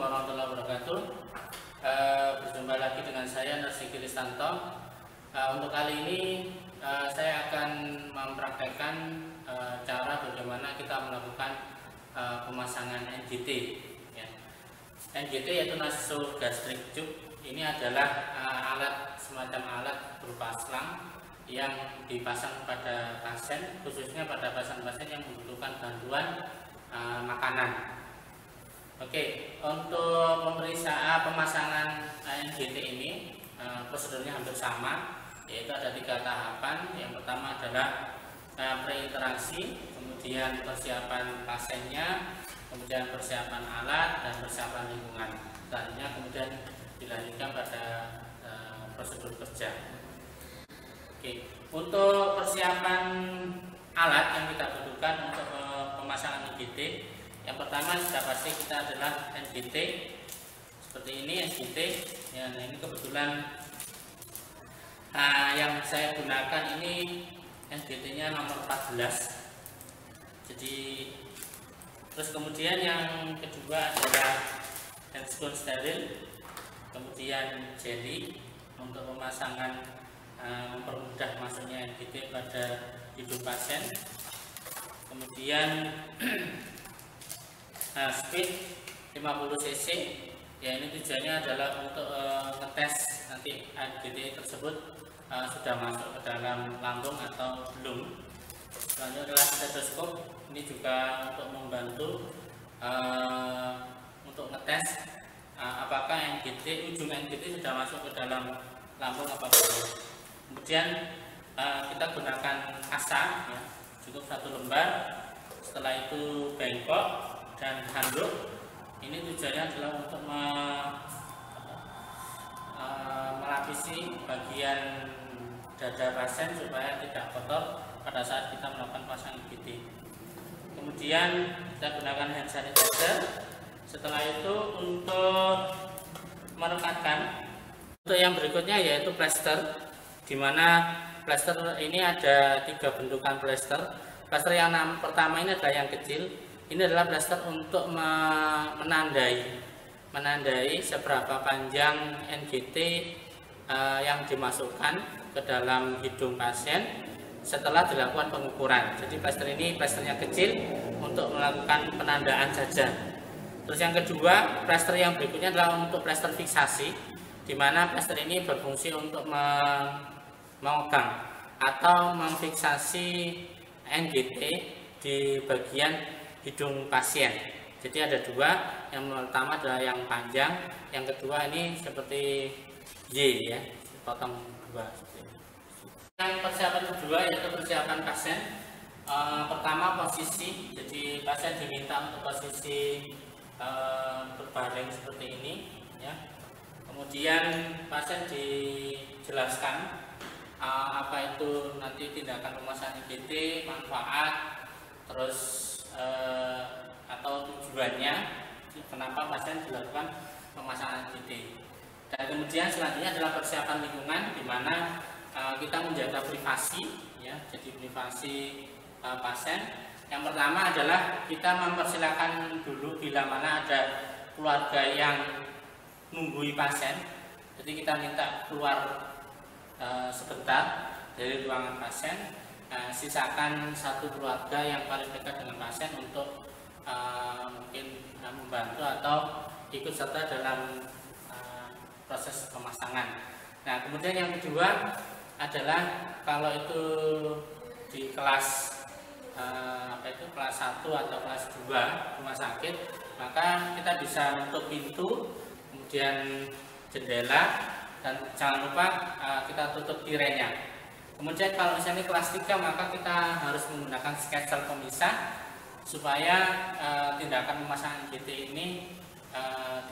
warahmatullahi wabarakatuh. Berjumpa lagi dengan saya Narsi Kristanto. Untuk kali ini saya akan mempraktekkan cara bagaimana kita melakukan pemasangan NGT. Ya. NGT yaitu nasogastric tube. Ini adalah semacam alat berupa selang yang dipasang pada pasien, khususnya pada pasien-pasien yang membutuhkan bantuan makanan. Oke, untuk pemasangan NGT ini prosedurnya hampir sama, yaitu ada 3 tahapan. Yang pertama adalah preinteraksi, kemudian persiapan pasiennya, kemudian persiapan alat dan persiapan lingkungan. Selanjutnya kemudian dilanjutkan pada prosedur kerja. Oke, untuk persiapan alat yang kita butuhkan untuk pemasangan NGT, yang pertama sudah pasti kita adalah NGT seperti ini. NGT ya, ini kebetulan yang saya gunakan ini NGT nya nomor 14. Jadi terus kemudian yang kedua adalah handscoon steril, kemudian jelly untuk pemasangan mempermudah masuknya NGT pada hidung pasien, kemudian speed 50 cc. Ya, ini tujuannya adalah untuk ngetes nanti NGT tersebut sudah masuk ke dalam lambung atau belum. Selanjutnya adalah stetoskop. Ini juga untuk membantu untuk ngetes apakah ujung NGT sudah masuk ke dalam lambung apa belum. Kemudian kita gunakan asa, ya, cukup 1 lembar. Setelah itu bengkok dan handuk. Ini tujuannya adalah untuk melapisi bagian dada pasien supaya tidak kotor pada saat kita melakukan pasang NGT. Kemudian kita gunakan hand sanitizer. Setelah itu untuk merekatkan, untuk yang berikutnya yaitu plester, di mana plester ini ada 3 bentukan plester. Plester yang pertama ini adalah yang kecil. Ini adalah plester untuk menandai seberapa panjang NGT yang dimasukkan ke dalam hidung pasien setelah dilakukan pengukuran. Jadi plester ini plesternya kecil untuk melakukan penandaan saja. Terus yang kedua, plester yang berikutnya adalah untuk plester fiksasi, di mana plester ini berfungsi untuk mengegang atau memfiksasi NGT di bagian hidung pasien. Jadi ada 2, yang pertama adalah yang panjang, yang kedua ini seperti Y, ya, potong 2. Yang persiapan kedua yaitu persiapan pasien. Pertama posisi, jadi pasien diminta untuk posisi berbaring seperti ini, ya. Kemudian pasien dijelaskan apa itu nanti tindakan pemasangan NGT, manfaat, terus atau tujuannya kenapa pasien dilakukan pemasangan NGT. Dan kemudian selanjutnya adalah persiapan lingkungan, di mana kita menjaga privasi, ya, jadi privasi pasien. Yang pertama adalah kita mempersilahkan dulu bila mana ada keluarga yang mengunggui pasien. Jadi kita minta keluar sebentar dari ruangan pasien. Sisakan 1 keluarga yang paling dekat dengan pasien untuk mungkin membantu atau ikut serta dalam proses pemasangan. Nah, kemudian yang kedua adalah kalau itu di kelas kelas 1 atau kelas 2 rumah sakit, maka kita bisa menutup pintu, kemudian jendela, dan jangan lupa kita tutup tirainya. Kemudian kalau misalnya kelas 3, maka kita harus menggunakan sketcher pemisah supaya tindakan pemasangan NGT ini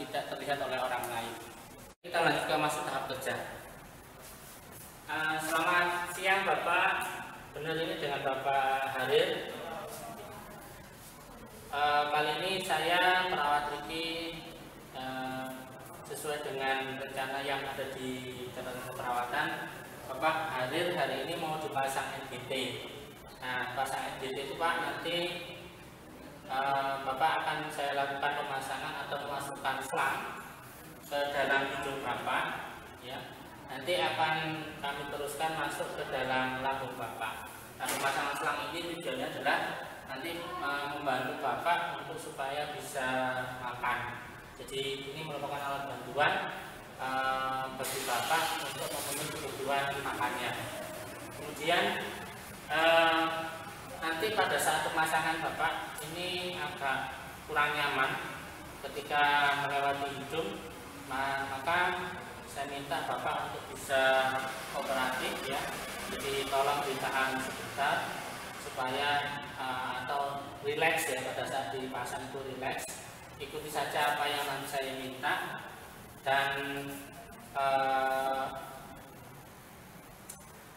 tidak terlihat oleh orang lain. Kita lanjutkan masuk tahap kerja. Selamat siang Bapak, benar ini dengan Bapak Harir. Kali ini saya perawat Riki sesuai dengan rencana yang ada di catatan keperawatan. Bapak Harir hari ini mau dipasang NGT. Nah, pasang NGT itu Pak nanti Bapak akan saya lakukan pemasangan atau memasukkan selang ke dalam hidung Bapak, ya. Nanti akan kami teruskan masuk ke dalam lambung Bapak. Nah, pemasangan selang ini tujuannya adalah nanti membantu Bapak untuk supaya bisa makan. Jadi ini merupakan alat bantuan bagi Bapak untuk memenuhi kebutuhan makannya. Kemudian nanti pada saat pemasangan Bapak ini agak kurang nyaman ketika melewati hidung, maka saya minta Bapak untuk bisa kooperatif, ya. Jadi tolong ditahan sebentar supaya atau relax, ya, pada saat dipasang itu relax. Ikuti saja apa yang nanti saya minta, dan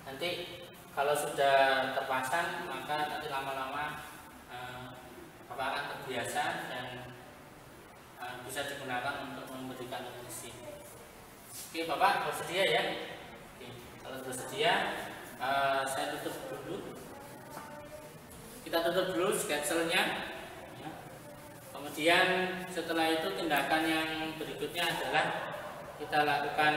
nanti kalau sudah terpasang maka nanti lama-lama Bapak akan terbiasa dan bisa digunakan untuk memberikan nutrisi. Oke Bapak, bersedia ya? Oke, kalau bersedia saya tutup dulu. Kita tutup dulu sketselnya, ya. Kemudian setelah itu tindakan yang berikutnya adalah kita lakukan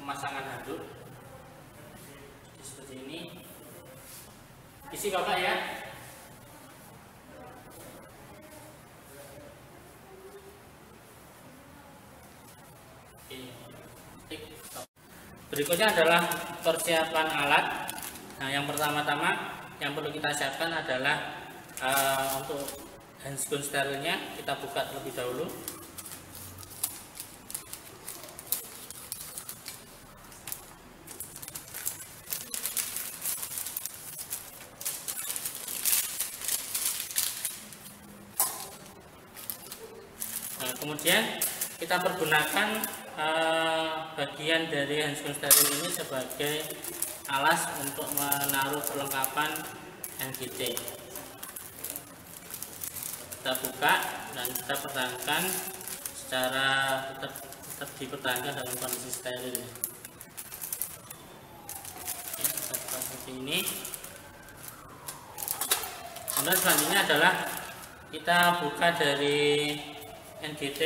pemasangan handuk. Seperti ini. Isi Bapak ya. Berikutnya adalah persiapan alat. Nah, yang pertama-tama yang perlu kita siapkan adalah untuk handscoon sterilnya. Kita buka terlebih dahulu. Nah, kemudian kita pergunakan bagian dari handscoon steril ini sebagai alas untuk menaruh perlengkapan NGT. Kita buka dan kita pertahankan secara tetap dipertahankan dalam kondisi steril. Kita buka seperti ini. Kemudian selanjutnya adalah kita buka dari NGT.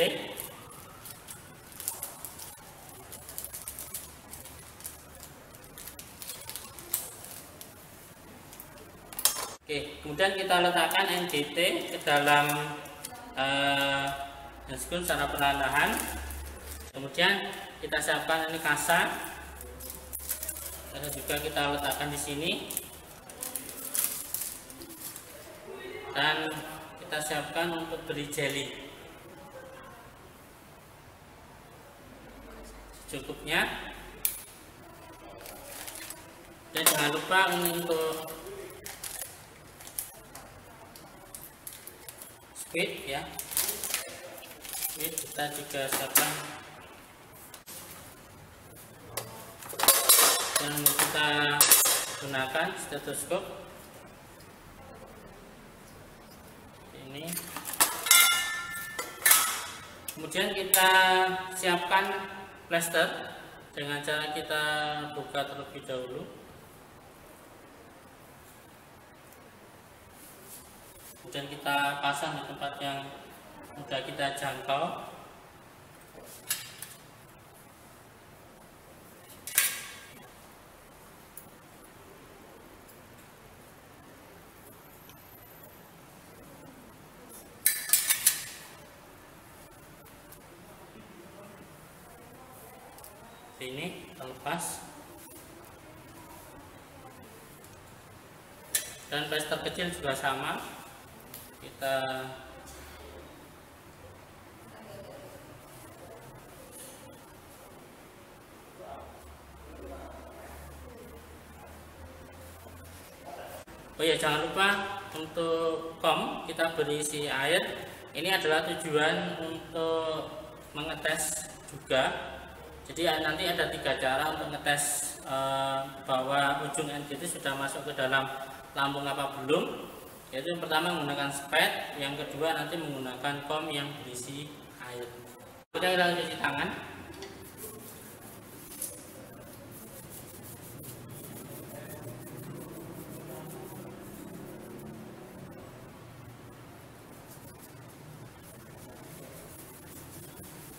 Oke, kemudian kita letakkan NGT ke dalam handscoon secara perlahan-lahan. Kemudian kita siapkan ini kasa. Kasa juga kita letakkan di sini. Dan kita siapkan untuk beri jelly. Secukupnya. Dan jangan lupa untuk speed, ya. Speed kita juga siapkan. Dan kita gunakan stetoskop ini. Kemudian kita siapkan plaster dengan cara kita buka terlebih dahulu. Kemudian kita pasang di tempat yang mudah kita jangkau. Ini terlepas. Dan plaster kecil juga sama. Kita jangan lupa untuk kita berisi air. Ini adalah tujuan untuk mengetes juga. Jadi nanti ada 3 cara untuk ngetes bahwa ujung NGT sudah masuk ke dalam lambung apa belum. Yaitu yang pertama menggunakan spet, yang kedua nanti menggunakan yang berisi air. Kemudian kita cuci tangan.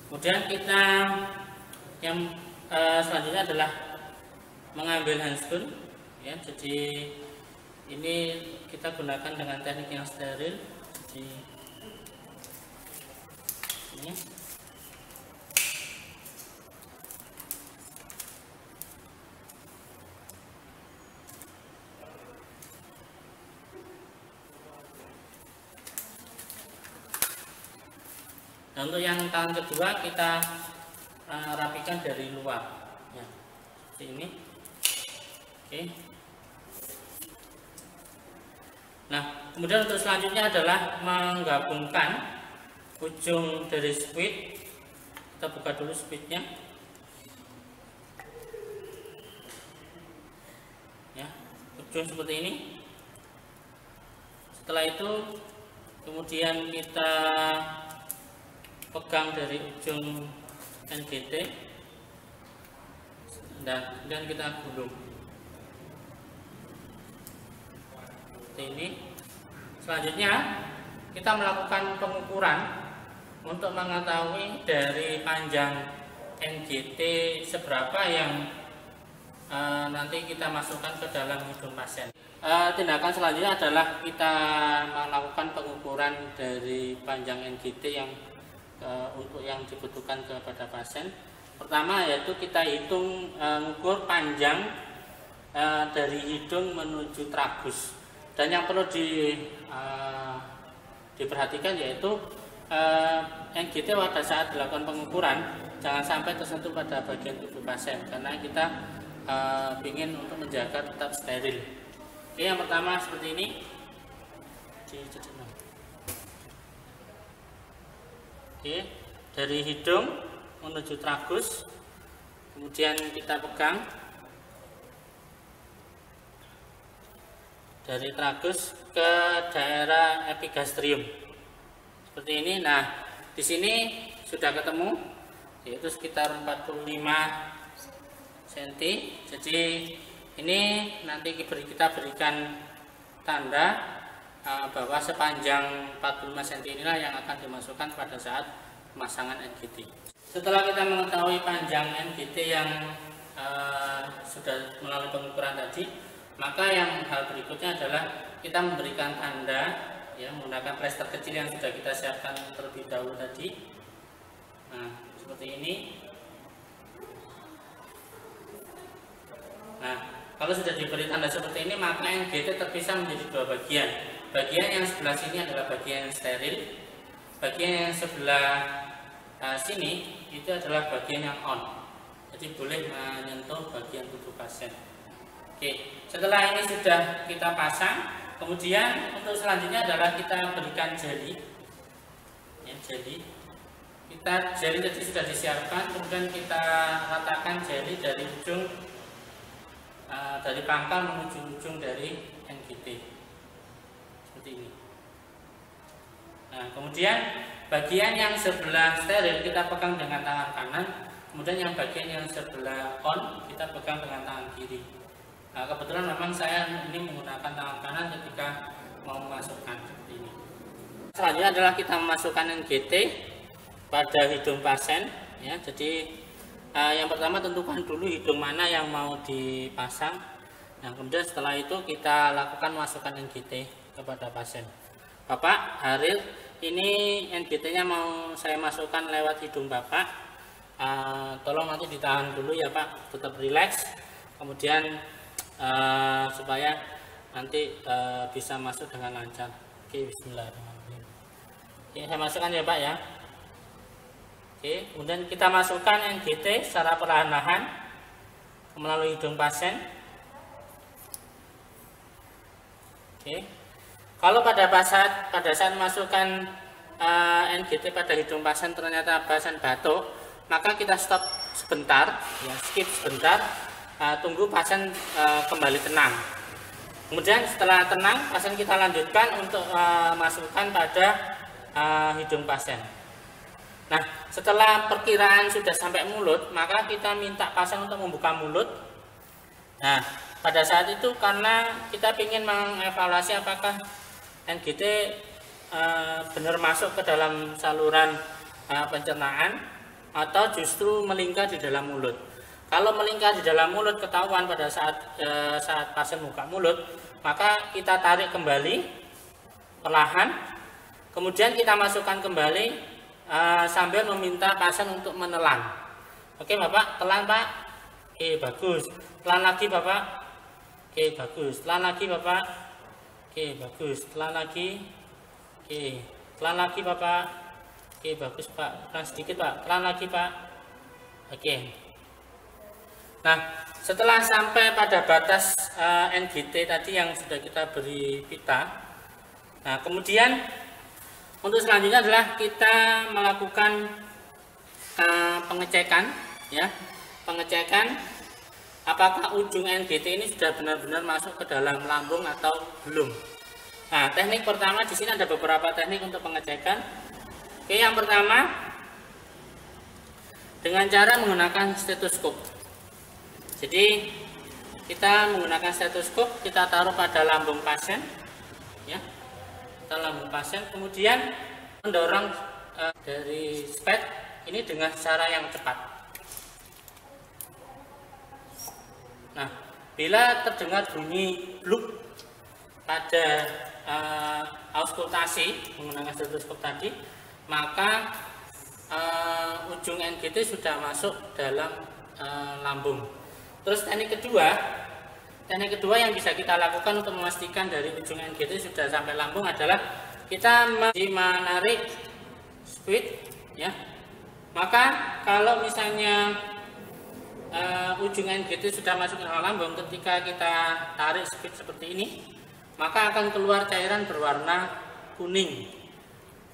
Kemudian kita yang selanjutnya adalah mengambil handscoon ya. Jadi ini kita gunakan dengan teknik yang steril. Jadi ini nah, untuk yang tangan kedua kita rapikan dari luar ya, seperti ini. Oke. Nah, kemudian untuk selanjutnya adalah menggabungkan ujung dari speed. Kita buka dulu speednya ya, ujung seperti ini. Setelah itu kemudian kita pegang dari ujung NGT dan kemudian kita gulung seperti ini. Selanjutnya kita melakukan pengukuran untuk mengetahui dari panjang NGT seberapa yang nanti kita masukkan ke dalam hidung pasien. Tindakan selanjutnya adalah kita melakukan pengukuran dari panjang NGT yang untuk yang dibutuhkan kepada pasien. Pertama yaitu kita hitung mengukur panjang dari hidung menuju tragus. Dan yang perlu diperhatikan yaitu NGT pada saat dilakukan pengukuran jangan sampai tersentuh pada bagian tubuh pasien, karena kita ingin untuk menjaga tetap steril. Oke, yang pertama seperti ini. Oke, dari hidung menuju tragus, kemudian kita pegang dari tragus ke daerah epigastrium seperti ini. Nah, di sini sudah ketemu, yaitu sekitar 45 cm. Jadi ini nanti kita berikan tanda bahwa sepanjang 45 cm inilah yang akan dimasukkan pada saat pemasangan NGT. Setelah kita mengetahui panjang NGT yang sudah melalui pengukuran tadi, maka yang hal berikutnya adalah kita memberikan tanda ya, menggunakan plester kecil yang sudah kita siapkan terlebih dahulu tadi. Nah, seperti ini. Nah, kalau sudah diberi tanda seperti ini, maka NGT terpisah menjadi dua bagian. Bagian yang sebelah sini adalah bagian yang steril. Bagian yang sebelah sini itu adalah bagian yang on. Jadi boleh menyentuh bagian tubuh pasien. Oke, setelah ini sudah kita pasang, kemudian untuk selanjutnya adalah kita berikan jeli. Ya, jeli. Jeli tadi sudah disiapkan, kemudian kita ratakan jeli dari ujung dari pangkal menuju ujung dari NGT. Seperti ini. Nah, kemudian bagian yang sebelah steril kita pegang dengan tangan kanan, kemudian yang bagian yang sebelah on kita pegang dengan tangan kiri. Nah, kebetulan memang saya ini menggunakan tangan kanan ketika mau memasukkan seperti ini. Selanjutnya adalah kita memasukkan NGT pada hidung pasien. Ya, jadi yang pertama tentukan dulu hidung mana yang mau dipasang. Nah, kemudian setelah itu kita lakukan masukkan NGT kepada pasien. Bapak Haril, ini NGT-nya mau saya masukkan lewat hidung Bapak. Tolong nanti ditahan dulu ya Pak, tetap rileks. Kemudian supaya nanti bisa masuk dengan lancar. Oke, bismillahirrahmanirrahim. Oke, saya masukkan ya Pak ya. Oke, kemudian kita masukkan NGT secara perlahan-lahan melalui hidung pasien. Oke, kalau pada saat masukkan NGT pada hidung pasien ternyata pasien batuk, maka kita stop sebentar, ya, skip sebentar, tunggu pasien kembali tenang. Kemudian setelah tenang, pasien kita lanjutkan untuk masukkan pada hidung pasien. Nah, setelah perkiraan sudah sampai mulut, maka kita minta pasien untuk membuka mulut. Nah, pada saat itu karena kita ingin mengevaluasi apakah NGT benar masuk ke dalam saluran pencernaan, atau justru melingkar di dalam mulut. Kalau melingkar di dalam mulut ketahuan pada saat pasien buka mulut, maka kita tarik kembali perlahan, kemudian kita masukkan kembali sambil meminta pasien untuk menelan. Oke Bapak, telan Pak. Oke, bagus. Telan lagi Bapak. Oke, bagus. Telan lagi Bapak. Oke, bagus. Telan lagi. Oke, telan lagi Bapak. Oke, bagus Pak. Telan sedikit Pak. Telan lagi Pak. Oke. Nah, setelah sampai pada batas NGT tadi yang sudah kita beri pita, nah kemudian untuk selanjutnya adalah kita melakukan pengecekan, ya, pengecekan apakah ujung NGT ini sudah benar-benar masuk ke dalam lambung atau belum. Nah, teknik pertama di sini ada beberapa teknik untuk pengecekan. Oke, yang pertama dengan cara menggunakan stetoskop. Jadi kita menggunakan stetoskop, kita taruh pada lambung pasien, ya, kita lambung pasien, kemudian mendorong dari spet ini dengan cara yang cepat. Nah, bila terdengar bunyi bluk pada auskultasi menggunakan stetoskop tadi, maka ujung NGT sudah masuk dalam lambung. Terus teknik kedua yang bisa kita lakukan untuk memastikan dari ujung NGT sudah sampai lambung adalah kita menarik speed, ya. Maka kalau misalnya ujung NGT sudah masuk ke dalam lambung, ketika kita tarik speed seperti ini, maka akan keluar cairan berwarna kuning,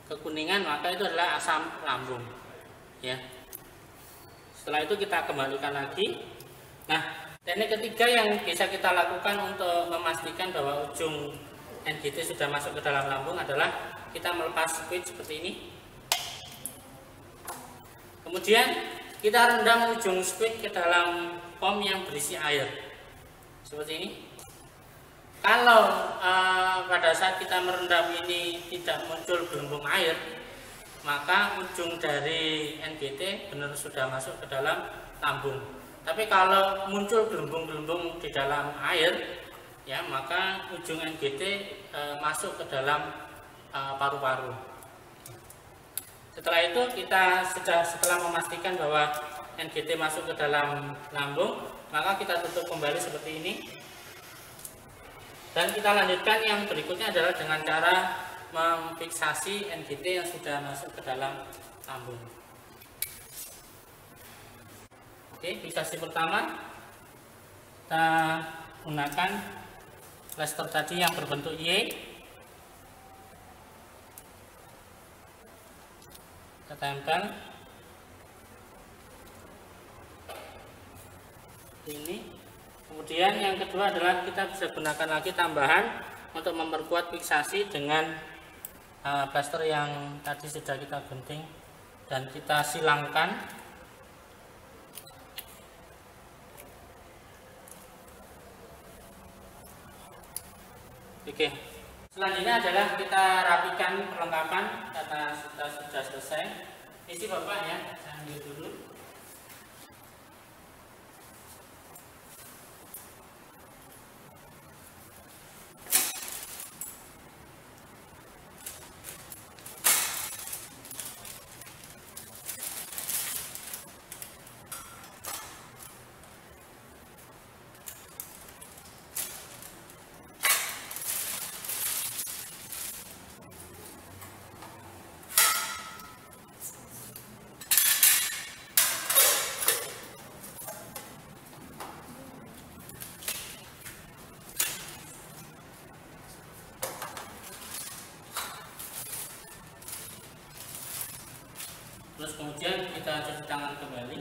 kekuningan, maka itu adalah asam lambung, ya. Setelah itu kita kembalikan lagi. Nah, teknik ketiga yang bisa kita lakukan untuk memastikan bahwa ujung NGT sudah masuk ke dalam lambung adalah kita melepas speed seperti ini. Kemudian kita rendam ujung speed ke dalam pom yang berisi air seperti ini. Kalau pada saat kita merendam ini tidak muncul gelembung air, maka ujung dari NGT benar sudah masuk ke dalam lambung. Tapi kalau muncul gelembung-gelembung di dalam air, ya, maka ujung NGT masuk ke dalam paru-paru. Setelah itu setelah memastikan bahwa NGT masuk ke dalam lambung, maka kita tutup kembali seperti ini. Dan kita lanjutkan yang berikutnya adalah dengan cara memfiksasi NGT yang sudah masuk ke dalam lambung. Oke, fiksasi pertama kita gunakan plester tadi yang berbentuk Y. Kita tempel ini. Kemudian yang kedua adalah kita bisa gunakan lagi tambahan untuk memperkuat fiksasi dengan plester yang tadi sudah kita gunting dan kita silangkan. Oke, selanjutnya adalah kita rapikan perlengkapan karena kita sudah selesai. Isi Bapak ya, saya ambil dulu. Terus kemudian kita cuci tangan kembali.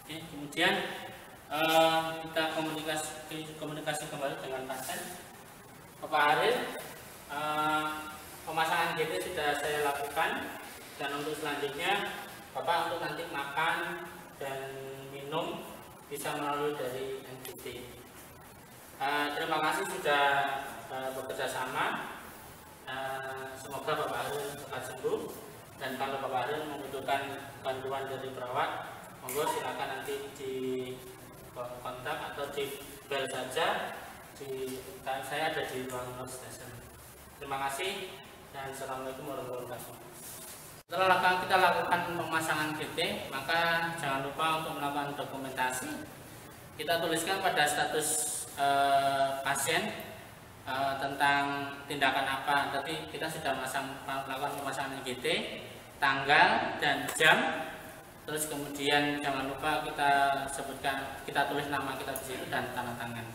Oke, kemudian kita komunikasi kembali dengan pasien. Bapak Ariel, pemasangan GT sudah saya lakukan, dan untuk selanjutnya Bapak untuk nanti makan dan minum bisa melalui dari NGT. Terima kasih sudah bekerja sama. Semoga Bapak Harun cepat sembuh, dan kalau Bapak Harun membutuhkan bantuan dari perawat, monggo silakan nanti di kontak atau di bel saja. Saya ada di ruang nurse station. Terima kasih dan assalamualaikum warahmatullahi wabarakatuh. Setelah kita lakukan pemasangan GT, maka jangan lupa untuk melakukan dokumentasi. Kita tuliskan pada status pasien tentang tindakan apa. Tadi kita sudah melakukan pemasangan GT, tanggal dan jam. Terus kemudian jangan lupa kita sebutkan, kita tulis nama kita di situ dan tanda tangan.